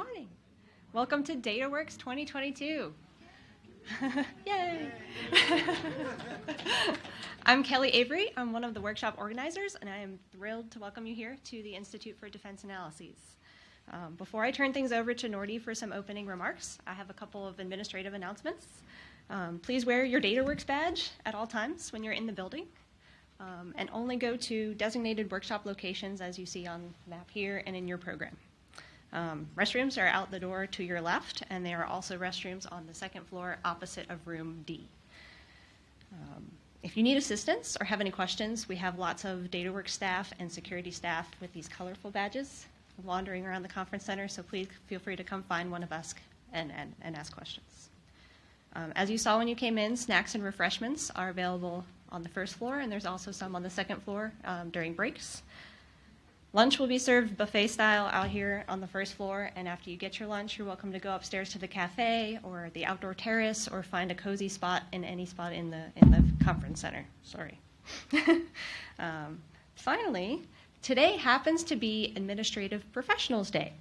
morning. Welcome to DataWorks 2022. Yay! I'm Kelly Avery. I'm one of the workshop organizers, and I am thrilled to welcome you here to the Institute for Defense Analyses. Before I turn things over to Norty for some opening remarks, I have a couple of administrative announcements. Please wear your DataWorks badge at all times when you're in the building, and only go to designated workshop locations as you see on the map here and in your program. Restrooms are out the door to your left, and there are also restrooms on the second floor opposite of room D. If you need assistance or have any questions, we have lots of DataWorks staff and security staff with these colorful badges wandering around the conference center, so please feel free to come find one of us and ask questions. As you saw when you came in, snacks and refreshments are available on the first floor, and there's also some on the second floor during breaks. Lunch will be served buffet style out here on the first floor, and after you get your lunch, you're welcome to go upstairs to the cafe or the outdoor terrace or find a cozy spot in any spot in the conference center. Sorry. Finally, today happens to be Administrative Professionals Day,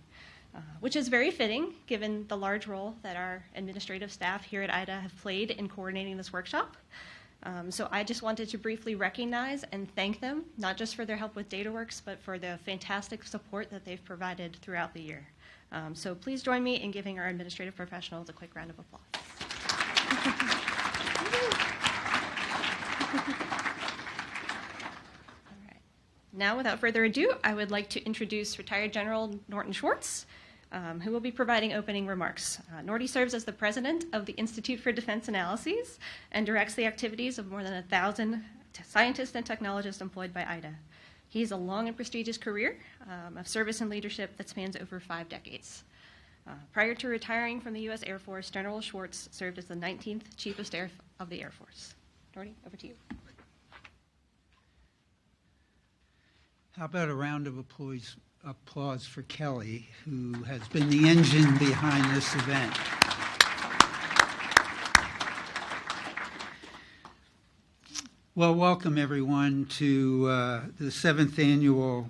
which is very fitting given the large role that our administrative staff here at IDA have played in coordinating this workshop. So I just wanted to briefly recognize and thank them, not just for their help with DataWorks, but for the fantastic support that they've provided throughout the year. So please join me in giving our administrative professionals a quick round of applause. All right. Now, without further ado, I would like to introduce retired General Norton Schwartz, who will be providing opening remarks. Norty serves as the president of the Institute for Defense Analyses and directs the activities of more than 1,000 scientists and technologists employed by IDA. He has a long and prestigious career of service and leadership that spans over 5 decades. Prior to retiring from the U.S. Air Force, General Schwartz served as the 19th Chief of Staff of the Air Force. Norty, over to you. How about a round of applause for Kelly, who has been the engine behind this event. Well, welcome everyone to the 7th Annual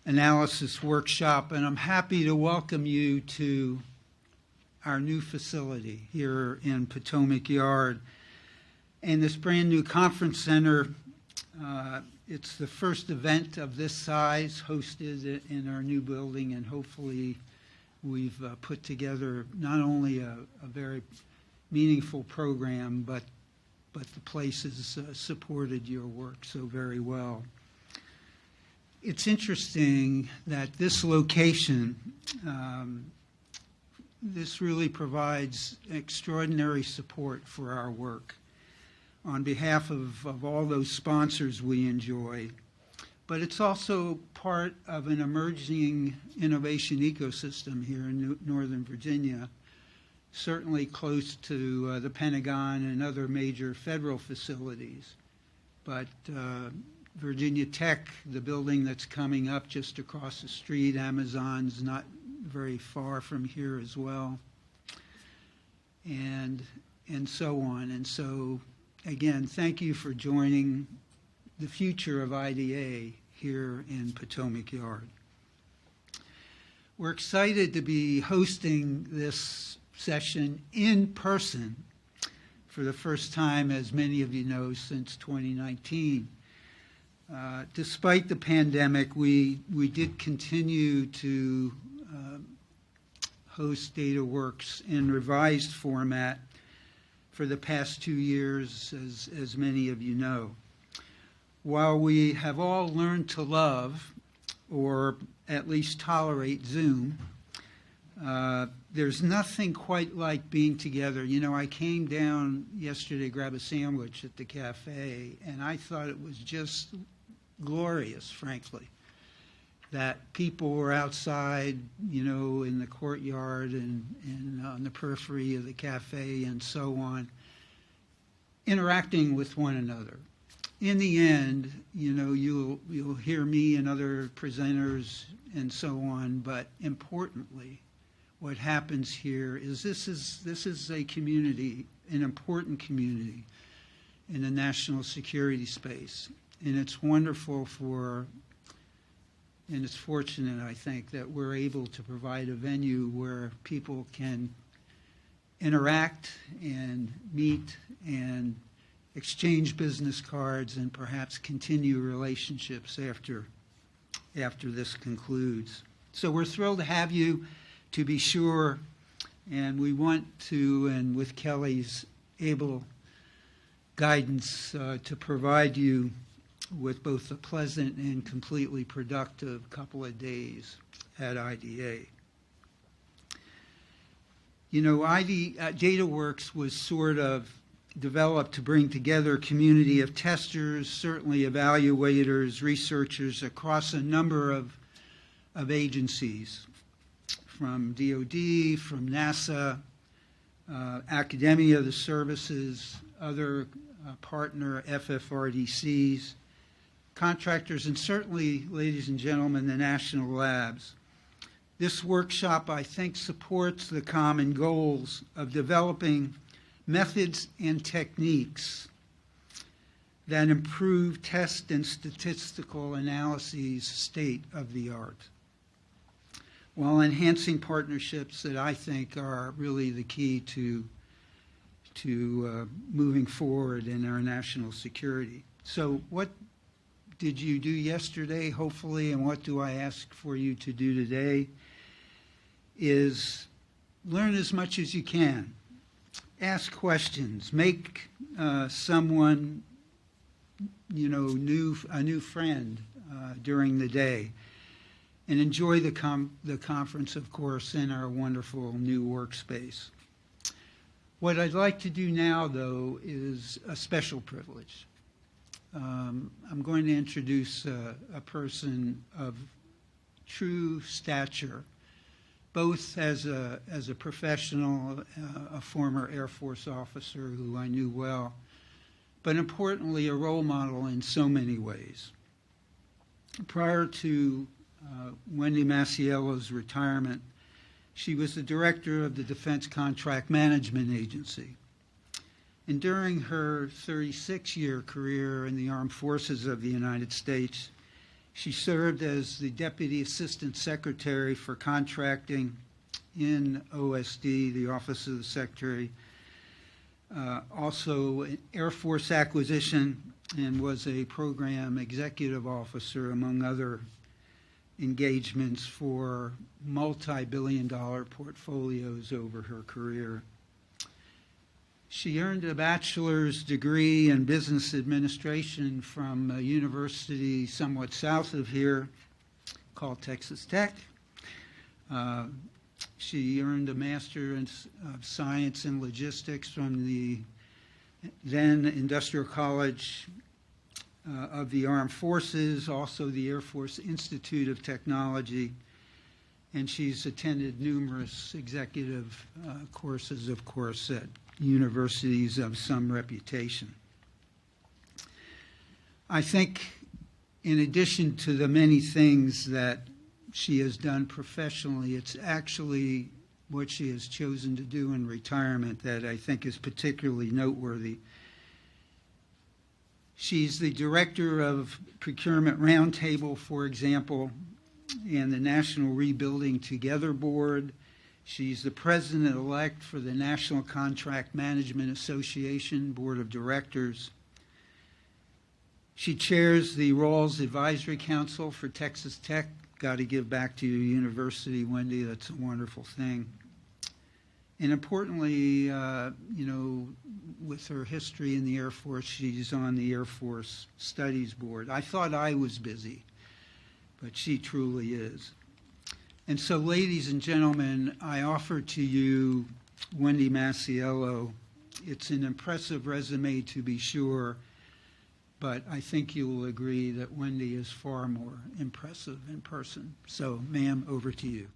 Analysis Workshop, and I'm happy to welcome you to our new facility here in Potomac Yard. And this brand new conference center, it's the first event of this size hosted in our new building, and hopefully we've put together not only a very meaningful program, but the place has supported your work so very well. It's interesting that this location, this really provides extraordinary support for our work on behalf of all those sponsors we enjoy. But it's also part of an emerging innovation ecosystem here in Northern Virginia, certainly close to the Pentagon and other major federal facilities. But Virginia Tech, the building that's coming up just across the street, Amazon's not very far from here as well, and so on. And so, again, thank you for joining the future of IDA here in Potomac Yard. We're excited to be hosting this session in person for the first time, as many of you know, since 2019. Despite the pandemic, we did continue to host DataWorks in revised format for the past 2 years, as many of you know. While we have all learned to love, or at least tolerate, Zoom, there's nothing quite like being together. You know, I came down yesterday to grab a sandwich at the cafe, and I thought it was just glorious, frankly, that people were outside, you know, in the courtyard and on the periphery of the cafe and so on, interacting with one another. In the end, you know, you'll hear me and other presenters and so on, but importantly, what happens here is this is a community, an important community in the national security space. And it's wonderful for and it's fortunate, I think, that we're able to provide a venue where people can interact and meet and exchange business cards and perhaps continue relationships after this concludes. So we're thrilled to have you, to be sure, and we want to, and with Kelly's able guidance, to provide you with both a pleasant and completely productive couple of days at IDA. You know, DataWorks was sort of developed to bring together a community of testers, certainly evaluators, researchers across a number of agencies, from DoD, from NASA, academia, the services, other partner FFRDCs, contractors, and certainly, ladies and gentlemen, the national labs. This workshop, I think, supports the common goals of developing methods and techniques that improve test and statistical analyses state of the art, while enhancing partnerships that I think are really the key to moving forward in our national security. So what did you do yesterday, hopefully, and what do I ask for you to do today is learn as much as you can. Ask questions. Make someone, you know, a new friend during the day. And enjoy the conference, of course, in our wonderful new workspace. What I'd like to do now, though, is a special privilege. I'm going to introduce a person of true stature, both as a professional, a former Air Force officer who I knew well, but importantly, a role model in so many ways. Prior to Wendy Maciello's retirement, she was the director of the Defense Contract Management Agency. And during her 36-year career in the Armed Forces of the United States, she served as the Deputy Assistant Secretary for Contracting in OSD, the Office of the Secretary, also Air Force Acquisition, and was a Program Executive Officer, among other engagements, for multi-billion-dollar portfolios over her career. She earned a bachelor's degree in business administration from a university somewhat south of here called Texas Tech. She earned a master of science in logistics from the then Industrial College of the Armed Forces, also the Air Force Institute of Technology, and she's attended numerous executive courses, of course, at universities of some reputation. I think, in addition to the many things that she has done professionally, it's actually what she has chosen to do in retirement that I think is particularly noteworthy. She's the director of Procurement Roundtable, for example, and the National Rebuilding Together Board. She's the president-elect for the National Contract Management Association Board of Directors. She chairs the Rawls Advisory Council for Texas Tech. Got to give back to your university, Wendy. That's a wonderful thing. And importantly, you know, with her history in the Air Force, she's on the Air Force Studies Board. I thought I was busy, but she truly is. And so, ladies and gentlemen, I offer to you Wendy Maciello. It's an impressive resume, to be sure, but I think you will agree that Wendy is far more impressive in person. So, ma'am, over to you.